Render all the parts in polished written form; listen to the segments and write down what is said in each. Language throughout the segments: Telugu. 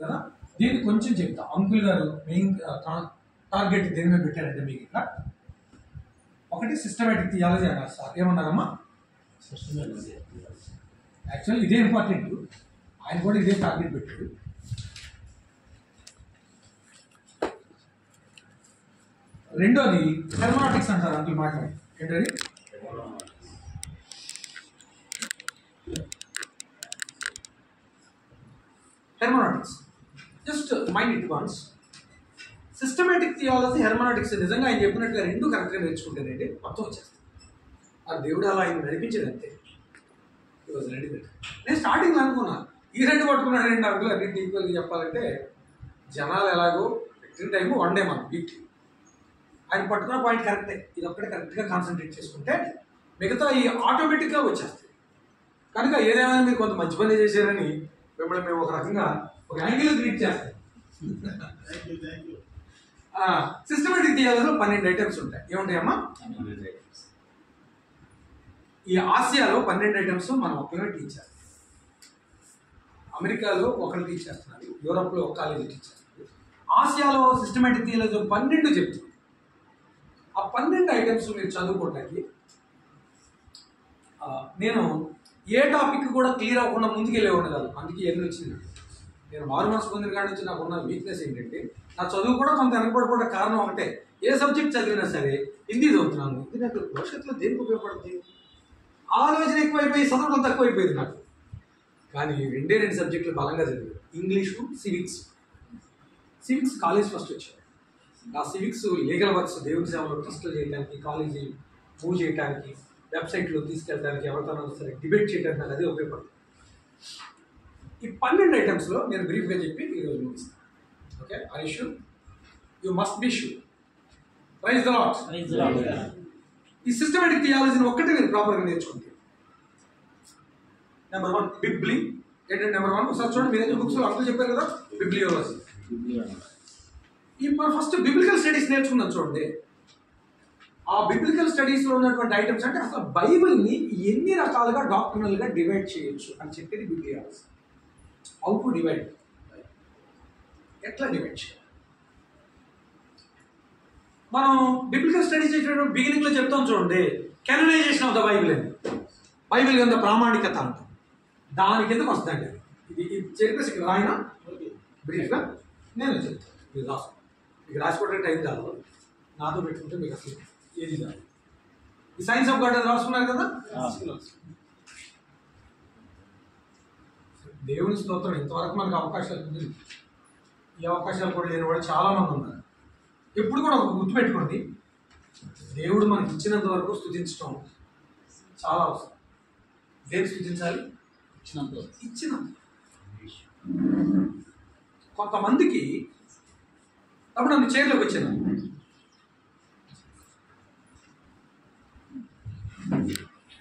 కదా. దీన్ని కొంచెం చెప్తా. అంకుల్ గారు మెయిన్ టార్గెట్ దేని మీద పెట్టారంటే మీకు ఇక్కడ ఒకటి సిస్టమేటిక్ థియాలజీ అన్నారు సార్. ఏమన్నారమ్మా? యాక్చువల్లీ ఇదే ఇంపార్టెంట్, ఆయన కూడా ఇదే టార్గెట్ పెట్టాడు. రెండోది హెర్మనాటిక్స్ అంటారు అంకుల్ మాట్లాడి. ఏంటది? Hermeneutics. Just mind it once. Systematic theology, hermeneutics నిజంగా ఆయన చెప్పినట్టుగా రెండు కరెక్ట్గా నేర్చుకుంటేనండి మొత్తం వచ్చేస్తుంది. ఆ దేవుడు అలా ఆయన నడిపించేది అంతే. నేను స్టార్టింగ్లో అనుకున్నా ఈ రెండు పట్టుకున్నాడు రెండు అంకులు అన్నింటి ఈక్వల్గా చెప్పాలంటే జనాలు ఎలాగో పెట్టిన టైము వన్ డే మనం వీక్ ఆయన పట్టుకున్న పాయింట్ కరెక్టే. ఇది ఒక్కటే కరెక్ట్గా కాన్సన్ట్రేట్ చేసుకుంటే మిగతా ఈ ఆటోమేటిక్గా వచ్చేస్తాయి. కనుక ఏదైనా మీరు కొంత మంచి పని చేశారని మిమ్మల్ని మేము ఒక రకంగా ఒక యాంగిల్ ట్రీట్ చేస్తాం. సిస్టమేటిక్ థియాలజీలో 12 ఐటమ్స్ ఉంటాయి. ఏముంటాయమ్మా? ఈ ఆసియాలో 12 ఐటమ్స్ మనం ఒక్కనే టీచ్ చేస్తాం. అమెరికాలో ఒకరు టీచ్ చేస్తున్నారు, యూరోప్లో ఒక కాలేజీ టీచ్ చేస్తున్నారు. ఆసియాలో సిస్టమేటిక్ థియాలజీ 12 చెప్తుంది. ఆ 12 ఐటమ్స్ మీరు చదువుకోవడానికి నేను ఏ టాపిక్ కూడా క్లియర్ అవ్వకుండా ముందుకెళ్ళేవాడు కాదు. అందుకే ఎన్ని వచ్చింది. నేను మారు మనసు పొందిన కాడి నుంచి నాకున్న వీక్నెస్ ఏంటంటే నా చదువు కూడా కొంత వెనకబడిపోవడం కారణం ఒకటే. ఏ సబ్జెక్ట్ చదివినా సరే హిందీ చదువుతున్నాను, ఇది నాకు భవిష్యత్తులో దేనికి ఉపయోగపడుతుంది. ఆలోచన ఎక్కువైపోయి చదవడం తక్కువైపోయింది నాకు. కానీ రెండు సబ్జెక్టులు బలంగా చదివాను, English, civics. Civics college first వచ్చాను. ఆ సివిక్స్ లీగల్ వర్క్స్, దేవుడి సేవలో ట్రస్టులు చేయడానికి, కాలేజీ మూవ్ చేయడానికి, వెబ్సైట్లో తీసుకెళ్ళడానికి, ఎవరితో సరే డిబేట్ చేయడానికి నాకు అదే ఉపయోగపడుతుంది. ఈ 12 ఐటమ్స్లో నేను బ్రీఫ్గా చెప్పి ఈరోజు ముగిస్తాను. Okay, I sure, you must be sure. Praise the lord. ఈ సిస్టమేటిక్ థియాలజీని ఒక్కటే నేను ప్రాపర్గా నేర్చుకుంటాను. నెంబర్ 1 బిబ్లీ. ఏంటంటే నెంబర్ 1 ఒకసారి చూడండి, మీరు బుక్స్లో అంతా చెప్పారు కదా, బిబ్లియోలజీ. ఈ మనం ఫస్ట్ బిబ్లికల్ స్టడీస్ నేర్చుకున్నాం చూడండి. ఆ బిబ్లికల్ స్టడీస్లో ఉన్నటువంటి ఐటమ్స్ అంటే అసలు బైబిల్ని ఎన్ని రకాలుగా డాక్టర్నల్గా డివైడ్ చేయొచ్చు అని చెప్పేది బిబ్లియాలజీ. హౌ టు డివైడ్, ఎట్లా డివైడ్ చేయాలి. మనం బిబ్లికల్ స్టడీస్ చేసేటప్పుడు బిగినింగ్లో చెప్తాం చూడండి, కెననైజేషన్ ఆఫ్ ద బైబిల్ అని. బైబిల్ కింద ప్రామాణికత అంటాం. దాని కిందకు వస్తుందండి. ఇది చెప్పేసి ఇక్కడ రాయన బ్రీఫ్గా నేను చెప్తాను. మీరు రాసుకో, మీకు రాసుకోవడానికి టైం కాదు, నాతో పెట్టుకుంటే మీకు అసలు ఏది కాదు. ఈ సైన్స్ ఆఫ్ గాడ్ రాసుకున్నారు కదా. దేవుని స్తోత్రం, ఇంతవరకు మనకు అవకాశాలు ఉంది. ఈ అవకాశాలు కూడా లేని వాళ్ళు చాలామంది ఉన్నారు. ఎప్పుడు కూడా ఒక గుర్తుపెట్టుకోండి, దేవుడు మనకి ఇచ్చినంత వరకు స్తుతించడం చాలా అవసరం. దేని స్తుతించాలి? ఇచ్చినంత. కొంతమందికి అప్పుడు నన్ను చైర్లోకి వచ్చాను.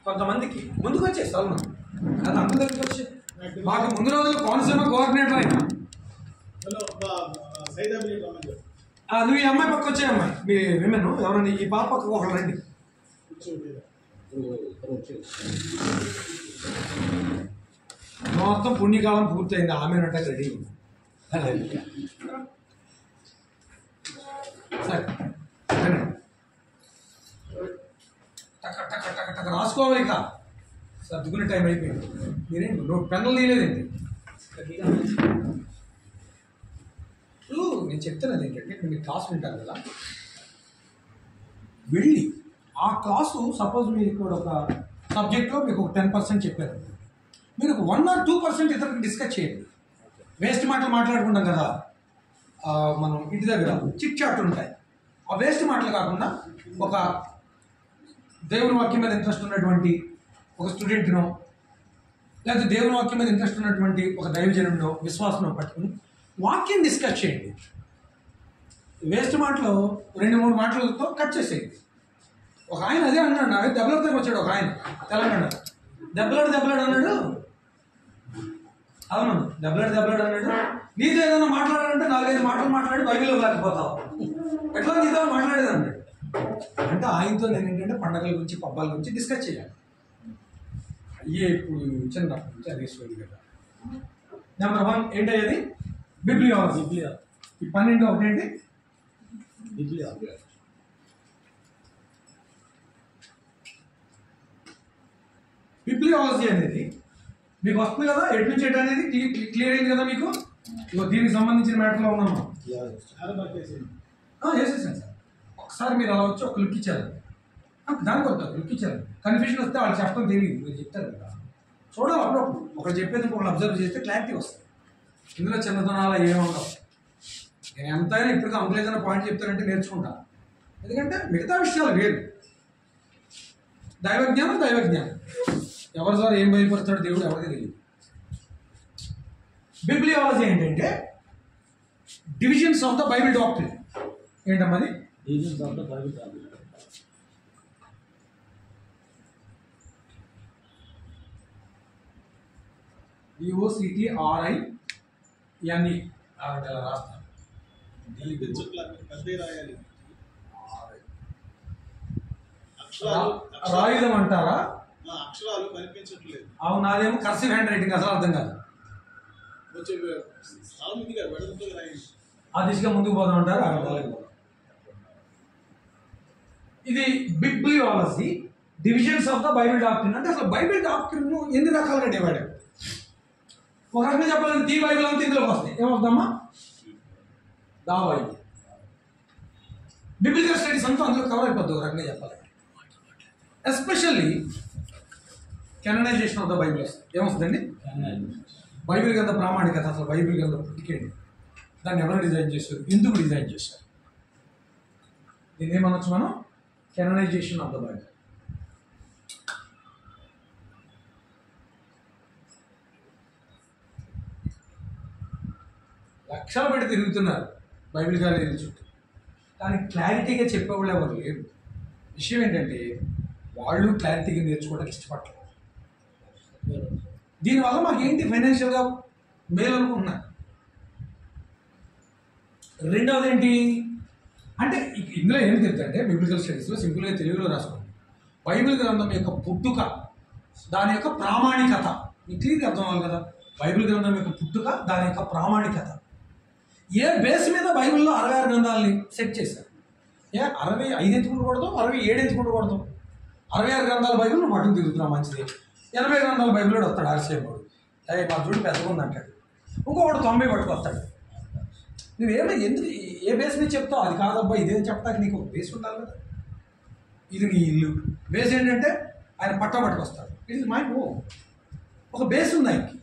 కొంతమందికి ముందుకు వచ్చేస్తాను, అది అందరి దగ్గరికి వచ్చే. మాకు ముందు రోజులు కోనసీమ కోఆర్డినేటర్ అయినా నువ్వు ఈ అమ్మాయి పక్క వచ్చే అమ్మాయి, మీ విమెన్ ఎవరండి, ఈ పాప పక్కకు ఒకరు రండి. మొత్తం పుణ్యకాలం పూర్తయింది, ఆమెనంటే రెడీ ఉంది. సరే టక్క టక్క టక్క టక్క రాసుకోవాలి. ఇక సర్దుకునే టైం అయిపోయింది. మీరేంటి నువ్వు పెన్నులు తీయలేదండి. నేను చెప్తాను ఏంటంటే, మీరు క్లాస్ వింటారు కదా, వెళ్ళి ఆ క్లాసు సపోజ్ మీరు ఇక్కడ ఒక సబ్జెక్ట్లో మీకు ఒక 10% చెప్పారు, మీరు ఒక 1 or 2% ఇతరులకు డిస్కస్ చేయండి. వేస్ట్ మాటలు మాట్లాడుకుంటాం కదా మనం ఇంటి దగ్గర, చిట్ చాట్లు ఉంటాయి. ఆ వేస్ట్ మాటలు కాకుండా ఒక దేవుని వాక్యం మీద ఇంట్రెస్ట్ ఉన్నటువంటి ఒక స్టూడెంట్నో, లేకపోతే దేవుని వాక్యం మీద ఇంట్రెస్ట్ ఉన్నటువంటి ఒక దైవజనుడినో, విశ్వాసనో పట్టుకుని వాక్యం డిస్కస్ చేయండి. వేస్ట్ మాటలు 2-3 మాటలతో కట్ చేసేయండి. ఒక ఆయన అదే అన్నాడు, నాకు దెబ్బలతో వచ్చాడు ఒక ఆయన తెలంగాణ. దెబ్బలాడు అన్నాడు. అవును, దెబ్బలాడు అన్నాడు. నీతో ఏదైనా మాట్లాడాలంటే 4-5 మాటలు మాట్లాడి బైబిల్లో లేకపోతావు, ఎట్లా నీతో మాట్లాడేది అన్నాడు. అంటే ఆయనతో నేను ఏంటంటే పండగల గురించి, పబ్బాల గురించి డిస్కస్ చేయాలి. అయ్యే ఇప్పుడు చిన్నప్పటి నుంచి అదే స్టోరీ కదా. నెంబర్ 1 ఏంటయ్యేది? బిబ్లియాలజీ. ఈ 12 ఒకటేంటి? బిబ్లియాలజీ అనేది మీకు వస్తుంది కదా, ఎటు నుంచి ఎటు అనేది క్లియర్ అయింది కదా మీకు. ఇగో దీనికి సంబంధించిన మ్యాటర్లో ఉన్నాము. వేసేసాను సార్. ఒకసారి మీరు అలా వచ్చి ఒక లుక్ ఇచ్చారు, దానికి వద్దాం లుక్ ఇచ్చారు. కన్ఫ్యూజన్ వస్తే వాళ్ళు చెప్పడం తెలియదు, మీరు చెప్తారు కదా. చూడాలి అప్పుడప్పుడు ఒకరు చెప్పేది ఒకళ్ళు అబ్జర్వ్ చేస్తే క్లారిటీ వస్తుంది. ఇందులో చిన్నతనాలు ఏముండవు. నేను ఎంతైనా ఇప్పటికీ అంకులు ఏదైనా పాయింట్ చెప్తానంటే నేర్చుకుంటా, ఎందుకంటే మిగతా విషయాలు వేరు. దైవజ్ఞానం ఎవరి ద్వారా ఏం బయలుపరుస్తాడో దేవుడు ఎవరికి తెలియదు. బిబ్లియాలజీ ఏంటంటే divisions of the Bible doctrine. ఏంటమ్మది? Divisions of the Bible doctrine. DOCTRINE రాస్తాను. రాయుధం అంటారా? అక్షరాలు కనిపించట్లేదు. అవును, నాదేమో కర్సివ్ హ్యాండ్ రైటింగ్, అసలు అర్థం కాదు. ఆ దిశగా ముందుకు పోదాం అంటారా? ఇది bibliology, divisions of the Bible doctrine. అంటే అసలు బైబిల్ డాక్ట్రిన్ ఎన్ని రకాలుగా డివైడ్? ఒక రకంగా చెప్పాలంటే ది బైబిల్ అంతా ఇందులోకి వస్తాయి. ఏమవుతుందమ్మా? దా బైబిల్. బిబ్లికల్ స్టడీస్ అంతా అందులో కవర్ అయిపోద్ది ఒక రకంగా చెప్పాలి. ఎస్పెషల్లీ కెననైజేషన్ ఆఫ్ ద బైబిల్ వస్తుంది. ఏమొస్తుందండి? బైబిల్ గ్రంథ ప్రామాణికత. అసలు బైబిల్ గ్రంథ పుట్టికేంటి, దాన్ని ఎవరు డిజైన్ చేశారు, ఎందుకు డిజైన్ చేశారు, దీన్ని ఏమనొచ్చు మనం? కెననైజేషన్ ఆఫ్ ద బైబిల్. లక్షలు పెట్టి తిరుగుతున్నారు బైబిల్ కాలేజీల చుట్టూ, కానీ క్లారిటీగా చెప్పేవాళ్ళు ఎవరు లేరు. విషయం ఏంటంటే వాళ్ళు క్లారిటీగా నేర్చుకోవడానికి ఇష్టపడలేదు. దీనివల్ల మాకు ఏంటి ఫైనాన్షియల్గా మేలు అనుకుంటున్నారు. రెండవది ఏంటి అంటే ఇందులో ఏం చెప్తారంటే బిబ్లికల్ స్టడీస్లో సింపుల్గా తెలుగులో రాసుకోండి. బైబిల్ గ్రంథం యొక్క పుట్టుక, దాని యొక్క ప్రామాణికత మీకు క్లియర్గా అర్థం అవ్వాలి కదా. బైబిల్ గ్రంథం యొక్క పుట్టుక, దాని యొక్క ప్రామాణికత. ఏ బేస్ మీద బైబిల్లో 66 గ్రంథాలని సెట్ చేశారు? 65 ఎత్తుకుంటకూడదు, 67 ఎత్తుకుంటకూడదు. 66 గ్రంథాల బైబిల్ నువ్వు మటుకు తిరుగుతున్నావు, మంచిది. 80 గ్రంథాల బైబిల్ వస్తాడు ఆర్సేపుడు, అదే మా చూడు పెద్దగా ఉంది అంటాడు. ఇంకొకటి 90 పట్టుకొస్తాడు. నువ్వేమో ఎందుకు ఏ బేస్ మీద చెప్తావు? అది కాదబ్బా, ఇదేం చెప్తానికి నీకు బేస్ ఉండాలి కదా. ఇది నీ ఇల్లు. బేస్ ఏంటంటే ఆయన పట్టుకొస్తాడు. ఇది మై హోమ్. ఒక బేస్ ఉంది ఆయనకి.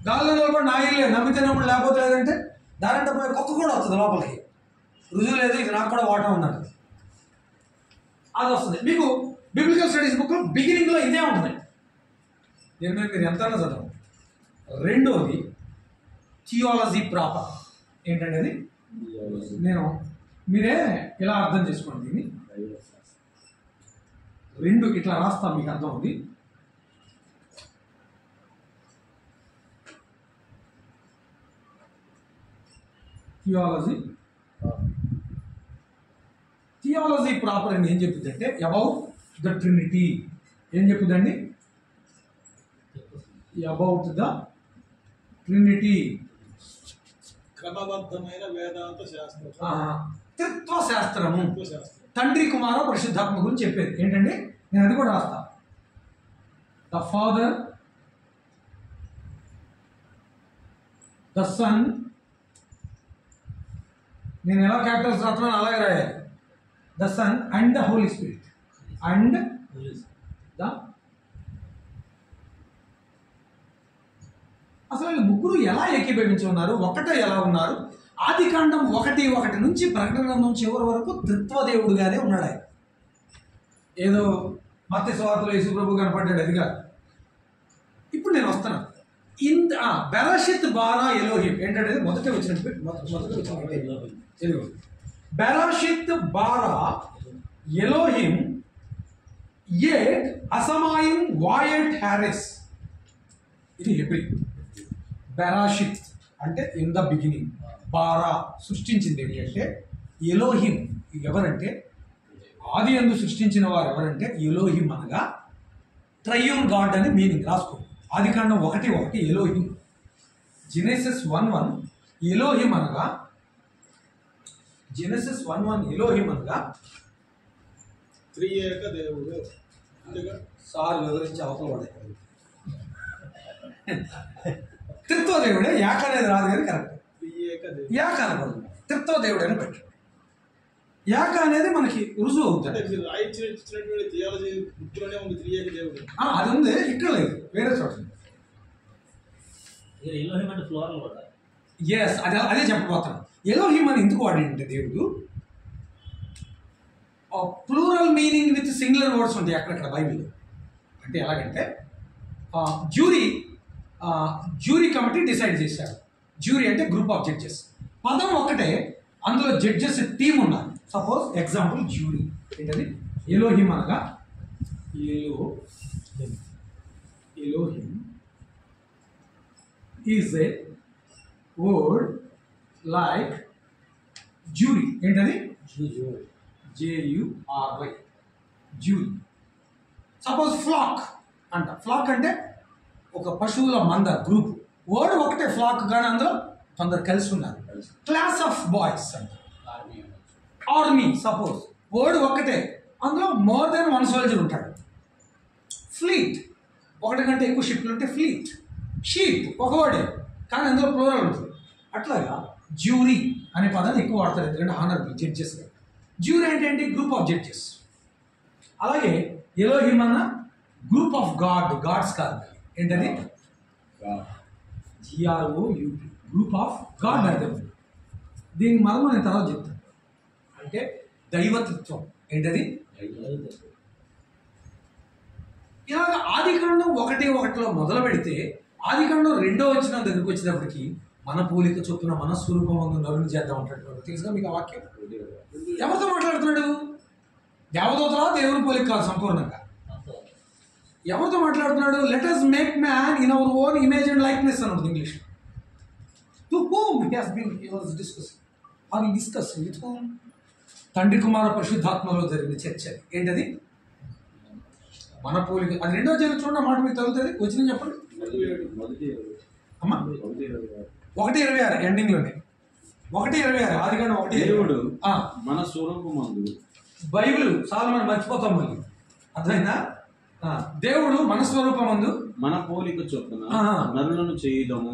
గాల్లో కూడా నా ఇల్లే, నమ్మితేనే కూడా లేకపోతే లేదంటే దారంటే పోయి కుక్క కూడా వస్తుంది లోపలికి, రుజువు లేదు, ఇది నాకు కూడా వాటా ఉన్నది, అది వస్తుంది. మీకు బిబ్లికల్ స్టడీస్ బుక్లో బిగినింగ్లో ఇదే ఉంటుంది. దీని మీద మీరు ఎంతైనా చదవండి. రెండోది థియాలజీ ప్రాపర్. ఏంటంటే అది మీరే ఇలా అర్థం చేసుకోండి. దీన్ని రెండు ఇట్లా రాస్తాం, మీకు అర్థం అవుతుంది. థియాలజీ ప్రాపర్ అని ఏం చెప్తుందంటే అబౌట్ ద ట్రినిటీ. ఏం చెప్తుందండి? అబౌట్ ద ట్రినిటీ, క్రమబద్ధమైన వేదాంత శాస్త్రం, తత్వ శాస్త్రము, తండ్రి కుమార పరిశుద్ధాత్మ గురించి చెప్పేది. ఏంటండి? నేను అది కూడా రాస్తా. ద ఫాదర్, ద సన్, నేను ఎలా క్యాపిటల్స్ రాస్తున్నాను అలాగే రాయాలి. The son and the Holi spirit and the. అసలు వీళ్ళు ముగ్గురు ఎలా ఏకీభవించి ఉన్నారు, ఒకటే ఎలా ఉన్నారు? ఆది కాండం 1:1 నుంచి ప్రకటన గ్రంథం చివరి వరకు త్రిత్వదేవుడుగానే ఉన్నాడు ఆయన. ఏదో మత్తయి సువార్తలో యేసుప్రభు కనపడ్డాడు, అది కాదు. ఇప్పుడు నేను వస్తాను. బెరాషిత్ బారా ఎలోహిం ఏంటంటే మొదట వచ్చినట్టు బెరాషిత్ బారా ఎలోహిం ఏట్ అసమాయిం వాయట్ హ్యారెస్. ఇది హెబ్రీ. బెరాషిత్ అంటే ఇన్ ద బిగినింగ్. బారా సృష్టించింది ఏంటి అంటే ఎలోహిం. ఎవరంటే ఆది యందు సృష్టించిన వారు ఎవరంటే ఎలోహిం అనగా ట్రయూన్ గాడ్ అని మీనింగ్ రాసుకో. ఆది కాండం 1:1 ఎలోహిం. జెనెసిస్ 1:1 ఎలోహిం అనగా జెనసిస్ 1:1 ఎలోహిం అనగా త్రియేక దేవుడు అంతేగా సార్ వివరించి అవతల పడేది త్రిత్వ దేవుడే యాక అనేది రాదు కానీ కరెక్ట్ త్రియేక దేవుడు యాక అనకూడదు త్రిత్వ దేవుడు అని పెట్టు యాక అనేది మనకి రుజువు అంటే అవుతుంది మీరు ఇచ్చినటువంటి థియాలజీ బుక్లోనే ఉంది త్రియేక దేవుడు అది ఉంది ఇక్కడ లేదు వేరే చోట ఉంది. ఎలోహిం అంటే ఫ్లోరల్ కూడా ఎస్ అదే చెప్పబోతాను ఎలోహిం అని ఎందుకు వాడింటే దేవుడు plural meaning with singular words ఉంటాయి అక్కడక్కడ బైబిల్లో. అంటే ఎలాగంటే జ్యూరీ కమిటీ డిసైడ్ చేశారు. జ్యూరీ అంటే గ్రూప్ ఆఫ్ జడ్జెస్. పదం ఒకటే, అందులో జడ్జెస్ టీమ్ ఉన్నారు. సపోజ్ ఎగ్జాంపుల్ జ్యూరీ ఏంటది ఎలోహిం అనగా Elohim is a word like jury. ఏంటది JURY జ్యూరీ. సపోజ్ ఫ్లాక్ అంట. ఫ్లాక్ అంటే ఒక పశువుల మంద గ్రూప్. వర్డ్ ఒకటే ఫ్లాక్, కానీ అందులో కొందరు కలిసి ఉన్నారు. క్లాస్ ఆఫ్ బాయ్స్ అంట. ఆర్మీ సపోజ్ వర్డ్ ఒక్కటే, అందులో మోర్ దెన్ 1 సోల్జర్ ఉంటాడు. ఫ్లీట్ ఒకటి కంటే ఎక్కువ షిప్లు ఉంటే ఫ్లీట్. షీప్ ఒక వర్డే, కానీ అందులో ప్లూరల్ ఉంటుంది. అట్లాగా జ్యూరీ అనే పదాన్ని ఎక్కువ వాడతారు, ఎందుకంటే హానరబుల్ జడ్జెస్. జ్యూరీ అంటే ఏంటి? Group of judges. అలాగే ఎలోహిం అన్న గ్రూప్ ఆఫ్ గాడ్స్ కాదు. ఏంటది? GROUP గ్రూప్ ఆఫ్ గాడ్ అర్థం. దీని మరమ నేను తర్వాత చెప్తాను. అంటే దైవతత్వం. ఏంటది? ఇలాగ ఆదికాండం 1:1 మొదలు పెడితే ఆదికాండం 2వ వచనం దగ్గరికి వచ్చేటప్పటికి మన పోలిక చొప్పున మన స్వరూపం నరుని చేద్దాం అంటాడు. తెలుసుగా మీకు ఆ వాక్యం? ఎవరితో మాట్లాడుతున్నాడు? దేవదూతలా? దేవుని పోలిక కాదు సంపూర్ణంగా. ఎవరితో మాట్లాడుతున్నాడు? Let us make man in our own image and likeness అని ఉంటుంది English. To whom he was discussing or he discussed with whom? తండ్రి కుమార పరిశుద్ధాత్మలో జరిగిన చర్చ. ఏంటది? మన పోలిక. అది 2వ అధ్యాయం చూడండి, మాట మీకు తగులుతుంది. వచ్చిన చెప్పండి అమ్మా. 1:26 ఎండింగ్లోనే. 1:26 ఆదికాండం 1. దేవుడు మన స్వరూపమందు. బైబిల్ సాల్మన్ మర్చిపోతాం మళ్ళీ. అర్థమైందా? దేవుడు మన స్వరూపమందు మన పోలిక చొప్పున నరులను చేయుదము.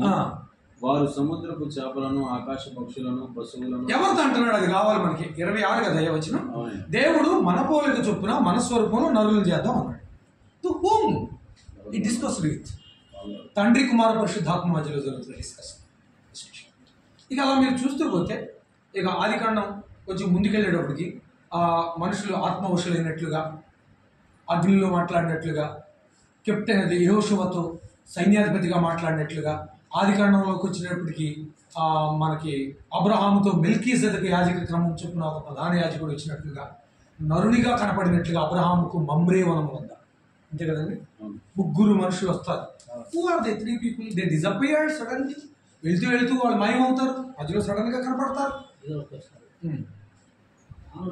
వారు సముద్రపు చేపలను, ఆకాశ పక్షులను, పశువులను. ఎవరితో అంటున్నాడు? అది కావాలి మనకి. 26 కదా వచ్చిన. దేవుడు మన పోలిక చొప్పున మన స్వరూపంలో నరులను చేద్దాం అన్నాడు. టు హూమ్ ఈ డిస్కస్ విత్? తండ్రి కుమార పరిశుద్ధాత్మ మధ్యలో జరుగుతున్న డిస్కషన్. ఇక అలా మీరు చూస్తూ పోతే ఇక ఆదికాండం కొంచెం ముందుకెళ్ళేటప్పటికి మనుషులు ఆత్మవశులైనట్లుగా, అగ్నిలో మాట్లాడినట్లుగా, కెప్టెన్ అది యెహోషువతో సైన్యాధిపతిగా మాట్లాడినట్లుగా, ఆదికాండంలోకి వచ్చినప్పటికీ మనకి అబ్రహాముతో మెల్కీసెదెకు యాజక క్రమం చొప్పున ఒక ప్రధాన యాజకుడు వచ్చినట్లుగా, నరునిగా కనపడినట్లుగా అబ్రహాముకు మమ్రే వనము వద్ద. అంతే కదండి? 3 మనుషులు వస్తారు. Who are they 3 people? They disappeared suddenly. వెళ్తూ వెళ్తూ వాళ్ళు మాయమవుతారు, మధ్యలో సడన్ గా కనపడతారు.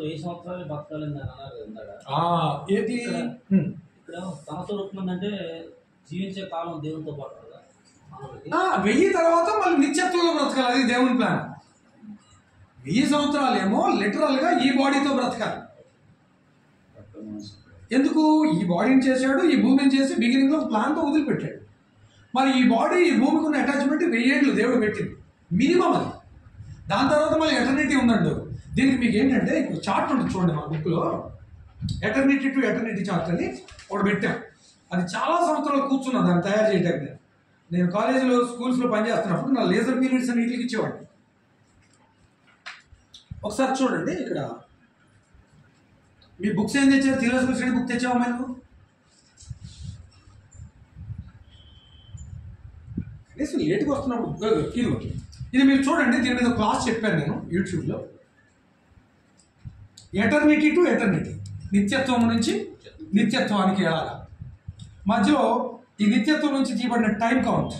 ఏ సంవత్సరాలు బతకాలని అన్నారు ఇందాక. ఏది ఇక్కడ తన స్వరూపం అంటే జీవించే కాలం దేవునితో పాటు కదా. 1000 తర్వాత మళ్ళీ నిత్యత్వంలో బ్రతకాలి. అది దేవుని ప్లాన్. 1000 సంవత్సరాలేమో లిటరల్ గా ఈ బాడీతో బ్రతకాలి. ఎందుకు? ఈ బాడీని చేశాడు, ఈ భూమిని చేసి బిగినింగ్ లో ప్లాన్తో వదిలిపెట్టాడు. మరి ఈ బాడీ, ఈ భూమికి ఉన్న అటాచ్మెంట్ 1000 ఏళ్ళు దేవుడు పెట్టింది మినిమం. అది దాని తర్వాత మళ్ళీ ఎటర్నిటీ ఉందండి. దీనికి మీకు ఏంటంటే ఇప్పుడు చార్ట్ ఉంటుంది చూడండి, మా బుక్లో ఎటర్నిటీ టు ఎటర్నిటీ చార్ట్ అని ఒకటి పెట్టాం. అది చాలా సంవత్సరాలు కూర్చున్నా దాన్ని తయారు చేయడానికి. నేను కాలేజీలో స్కూల్స్లో పనిచేస్తున్నప్పుడు నా లేజర్ పీరియడ్స్ అని వీటికి ఇచ్చేవాడిని. ఒకసారి చూడండి ఇక్కడ మీ బుక్స్ ఏం తెచ్చారు? థియోలాజికల్ స్టడీ బుక్ తెచ్చావా మేము? కనీసం లేట్గా వస్తున్నప్పుడు ఇది మీరు చూడండి. దీని మీద క్లాస్ చెప్పాను నేను యూట్యూబ్లో. ఎటర్నిటీ టు ఎటర్నిటీ, నిత్యత్వం నుంచి నిత్యత్వానికి వెళ్ళాలి. మధ్యలో ఈ నిత్యత్వం నుంచి తీయబడిన టైం కౌంట్,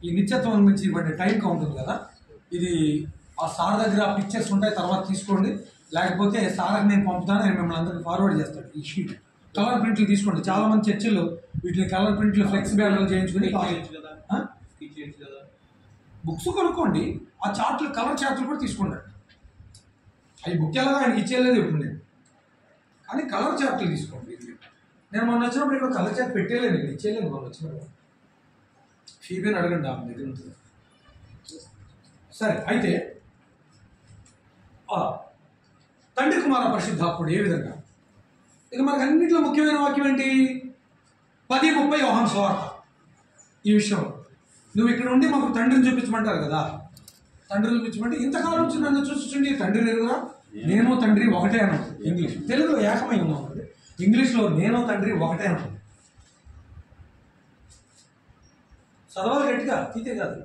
ఈ నిత్యత్వం నుంచి తీయబడిన టైం కౌంట్ ఉంది కదా, ఇది ఆ సార్ దగ్గర పిక్చర్స్ ఉంటాయి, తర్వాత తీసుకోండి. లేకపోతే సార్కి నేను పంపుతాను, నేను మిమ్మల్ని అందరికీ ఫార్వర్డ్ చేస్తాను. ఈ షీట్ కలర్ ప్రింట్లు తీసుకోండి. చాలా మంది చర్చిల్లో వీటిని కలర్ ప్రింట్లు ఫ్లెక్స్ బ్యానర్లు చేయించుకుని బుక్స్ కొనుక్కోండి, ఆ చార్ట్లు కలర్ చార్ట్లు కూడా తీసుకున్నాడు. అవి బుక్ ఎలాగా ఆయనకి ఇచ్చేయలేదు ఇప్పుడు నేను, కానీ కలర్ చార్ట్లు తీసుకోండి. నేను మొన్న వచ్చినప్పుడు ఇక్కడ కలర్ చార్ట్ పెట్టేయలేదు, ఇక్కడ ఇచ్చేయలేదు. మొన్న వచ్చినప్పుడు ఫీబీని అడగండి, ఆమె దగ్గర ఉంటుంది. సరే, అయితే తండ్రి కుమార పరిశుద్ధాత్ముడు ఏ విధంగా, ఇక మనకు అన్నింటిలో ముఖ్యమైన వాక్యం ఏంటి? 10:30 యోహాను సువార్త. ఈ విషయంలో నువ్వు ఇక్కడ ఉండి మాకు తండ్రిని చూపించమంటారు కదా, తండ్రిని చూపించమంటే ఇంతకాలం నుంచి నన్ను చూస్తుండి తండ్రి లేదురా, నేను తండ్రి ఒకటే అన్నాడు. ఇంగ్లీష్, తెలుగులో ఏకమై ఉన్నాం, ఇంగ్లీష్లో నేను తండ్రి ఒకటే అన్నాడు. చదవాలి గట్టిగా, తీతే కాదు.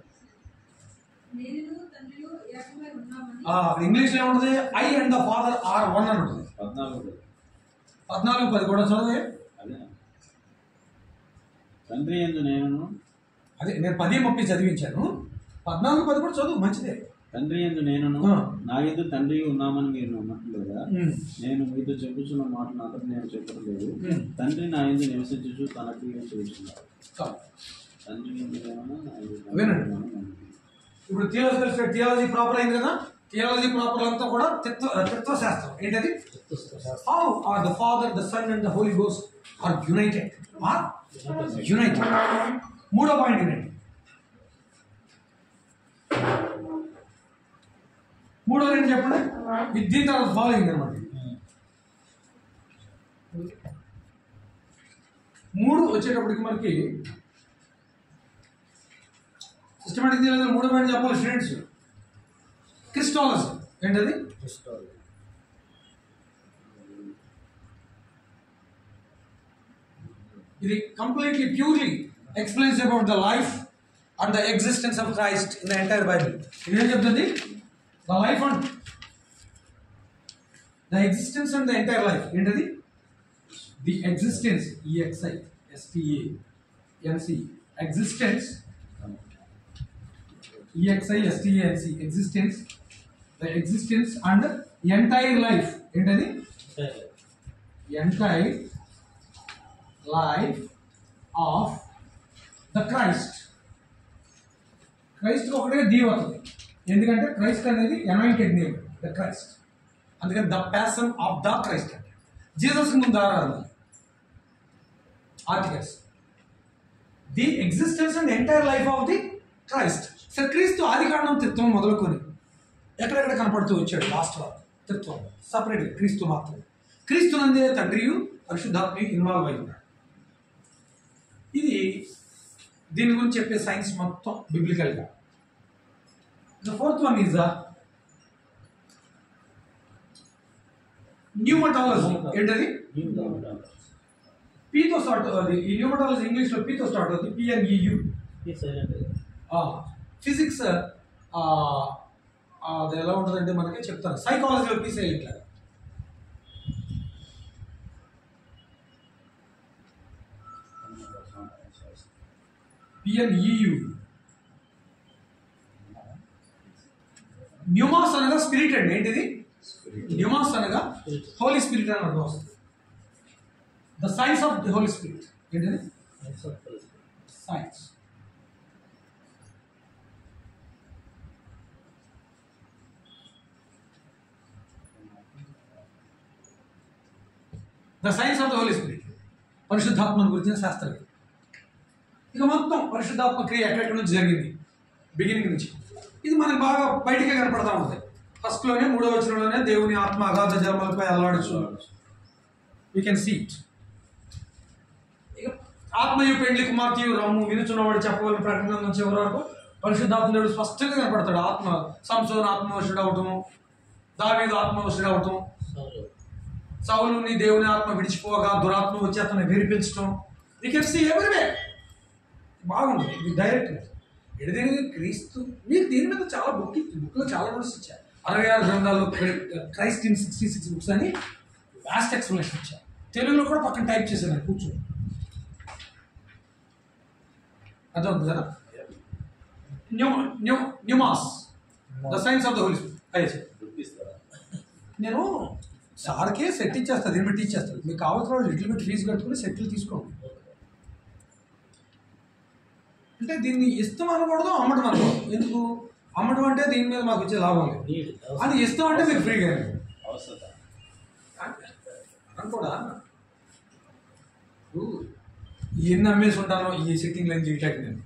ఇంగ్లీష్లో ఏముంటుంది? I and the father are one అని ఉంటుంది. 14:10 కూడా చదవే. తండ్రి యందు నేను, అదే నేను 10:30 చదివించాను. 14:10 కూడా చదువు, మంచిదే. తండ్రి యందు నేను, నా యందు తండ్రి ఉన్నామని మీరు నమ్మట్లేదా? నేను మీతో చెప్పుచున్న మాట నాతో నేను చెప్పట్లేదు. తండ్రి నా యందు నివసించు తన క్రియలు చేస్తున్నారు. తండ్రి యందు ఇప్పుడు థియాలజీ ప్రాపర్ అయింది కదా. థియాలజీ ప్రాపర్ అంతా కూడా తత్వశాస్త్రం. ఏంటది? How are the father, the son and the holy ghost are united. మూడో పాయింట్ ఏంటండి? మూడో ఏంటి చెప్పండి? దీని తర్వాత ఫాలోయింగ్ అనమాట. 3 వచ్చేటప్పటికి మనకి సిస్టమేటిక్ థియాలజీ మూడో పాయింట్ చెప్పాలి స్టూడెంట్స్. క్రిస్టాలజీ. ఏంటది? ఇది completely purely explains about the life and the existence of Christ in the entire Bible. ఇది ఏం చెప్తుంది? The life and the existence and the entire life. ఏంటది? The existence, EXISTANC, existence, EXISTANC, existence, the existence and entire life. ఏంటది? Entire life of the Christ. Christ ఒకటే దీవ్ అవుతుంది, ఎందుకంటే క్రైస్ట్ అనేది అనాయింటెడ్ నేమ్, ద క్రైస్ట్. అందుకని the passion of the Christ అంటే జీసస్ ముందు articles. The existence and entire life of the Christ. సరే, క్రీస్తు ఆదికాండం త్రిత్వం మొదలుకొని ఎక్కడెక్కడ కనపడుతూ వచ్చాడు లాస్ట్ వరకు త్రిత్వం సపరేట్గా. క్రీస్తు మాత్రం, క్రీస్తు నందే తండ్రియు పరిశుద్ధాత్మయు ఇన్వాల్వ్ అయి ఉన్నాడు. ఇది దీని గురించి చెప్పే సైన్స్ మొత్తం బిబ్లికల్గా. The fourth one is the pneumatology. ఏంటది? పీతో స్టార్ట్ అవుతుంది. ఈ న్యూమటాలజీ ఇంగ్లీష్లో పీతో స్టార్ట్ అవుతుంది, PNEU. ఫిజిక్స్ అది ఎలా ఉంటుందంటే మనకి చెప్తాను. సైకాలజీలో పీ సైలెంట్ లాగా. PNEU. న్యూమాస్ అనగా స్పిరిట్ అండి. ఏంటిది? న్యూమాస్ అనగా హోలీ స్పిరిట్ అని అర్థం వస్తుంది. The science of the Holy Spirit. ఏంటిది? Science. The science of the Holi Spirit, పరిశుద్ధాత్మను గురించిన శాస్త్రం. ఇక మొత్తం పరిశుద్ధాత్మ క్రియ ఎక్కడెక్కడి నుంచి జరిగింది, బిగినింగ్ నుంచి. ఇది మనకు బాగా బయటికే కనపడతా ఉంటుంది. ఫస్ట్లోనే 3వ వచనంలోనే దేవుని ఆత్మ అగాధ జలములపై అల్లాడుచు, యూ కెన్ సీ ఇట్. ఇక ఆత్మయు పెండ్లి కుమార్తెయు రమ్ము వినుచున్నవాడు చెప్పవలసిన ప్రకటన నుంచి ఎవరి వరకు పరిశుద్ధాత్ముడు స్పష్టంగా కనపడతాడు. ఆత్మ సంసోను ఆత్మవశుడు అవటం, దావీదు ఆత్మవశుడు అవటం, సౌలుని దేవుని ఆత్మ విడిచిపోగా దురాత్మ వచ్చి అతన్ని విరిపించడం. You can see everywhere. బాగుంటుంది ఇది డైరెక్ట్గా. ఎడదేని క్రీస్తు మీకు దీని మీద చాలా బుక్లో చాలా నోట్స్ ఇచ్చారు. 66 గ్రంథాల్లో క్రైస్ట్ ఇన్ 66 బుక్స్ అని లాస్ట్ ఎక్స్ప్లెనేషన్ ఇచ్చారు. తెలుగులో కూడా పక్కన టైప్ చేశాను కూర్చొని. అర్థమవుతుంది కదా? Pneumas, the science of the Holi Spirit. నేను సార్కే సెట్ ఇచ్చేస్తాను, దీన్ని బట్టి ఇచ్చేస్తాను. మీకు కావాల్సిన లిటిల్ బిట్ ఫీజు కట్టుకుని సెట్లు తీసుకోండి. అంటే దీన్ని ఇష్టం అనకూడదు, అమ్మటం అనకూడదు. ఎందుకు అమ్మటం అంటే దీని మీద మాకు వచ్చే లాభం లేదు, అది ఇష్టం అంటే మీకు ఫ్రీగా అని కూడా ఎన్ని అమ్మేసి ఉంటానో ఈ సిట్టింగ్ లైన్ చేయటానికి నేను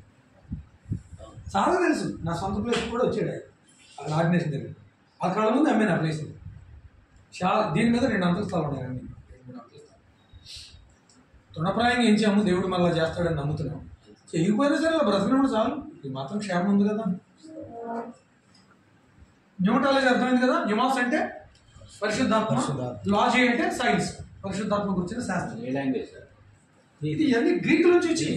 చాలా తెలుసు. నా సొంత ప్లేస్ కూడా వచ్చాడు అది ఆర్డినేషన్ దగ్గర, అక్కడ ముందు అమ్మాయి నా ప్లేస్ చాలా. దీని మీద 2 అంతస్తులు ఉన్నాయండి, 2 అంతస్తులు. తృణప్రాయంగా ఎంచాము, దేవుడు మళ్ళీ చేస్తాడని నమ్ముతున్నాం. చేయకపోయినా సరే అలా బ్రతకడం చాలు, ఇది మాత్రం క్షేమం ఉంది కదా. న్యూమటాలజీ అర్థమైంది కదా. న్యూమాస్ అంటే పరిశుద్ధాత్మ, లాజీ అంటే సైన్స్, పరిశుద్ధాత్మ గురించిన శాస్త్రం. ఇది ఇవన్నీ గ్రీక్ నుంచి వచ్చి.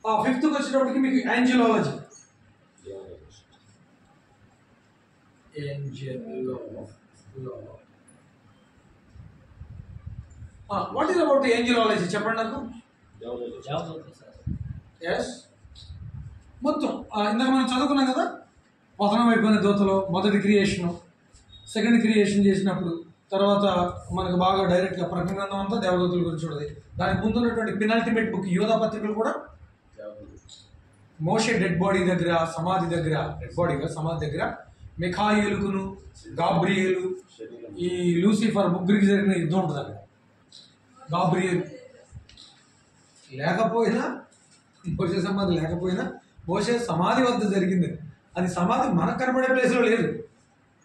5th వచ్చేటప్పటికి మీకు యాంజియోలజీ. వాట్ ఈస్ అబౌట్ యాంజియోలజీ చెప్పండి నాకు. ఎస్, మొత్తం ఇందాక మనం చదువుకున్నాం కదా, పతనం అయిపోయిన దూతలో మొదటి క్రియేషను, సెకండ్ క్రియేషన్ చేసినప్పుడు, తర్వాత మనకు బాగా డైరెక్ట్గా ప్రకటన గ్రంథం అంతా దేవదూతల గురించి ఉంటుంది. దానికి ముందు ఉన్నటువంటి పెనాల్టిమేట్ బుక్ యోధా పత్రికలు కూడా మోషే డెడ్ బాడీ దగ్గర, సమాధి దగ్గర, డెడ్ బాడీగా సమాధి దగ్గర మిఖాయేలుకును గాబ్రియేలు, ఈ లూసిఫర్ ముగ్గురికి జరిగిన యుద్ధం ఉంటుంది అక్కడ. గాబ్రియేలు లేకపోయినా, మోషే సమాధి లేకపోయినా, మోషే సమాధి వద్ద జరిగింది. అది సమాధి మనకు కనబడే ప్లేస్లో లేదు.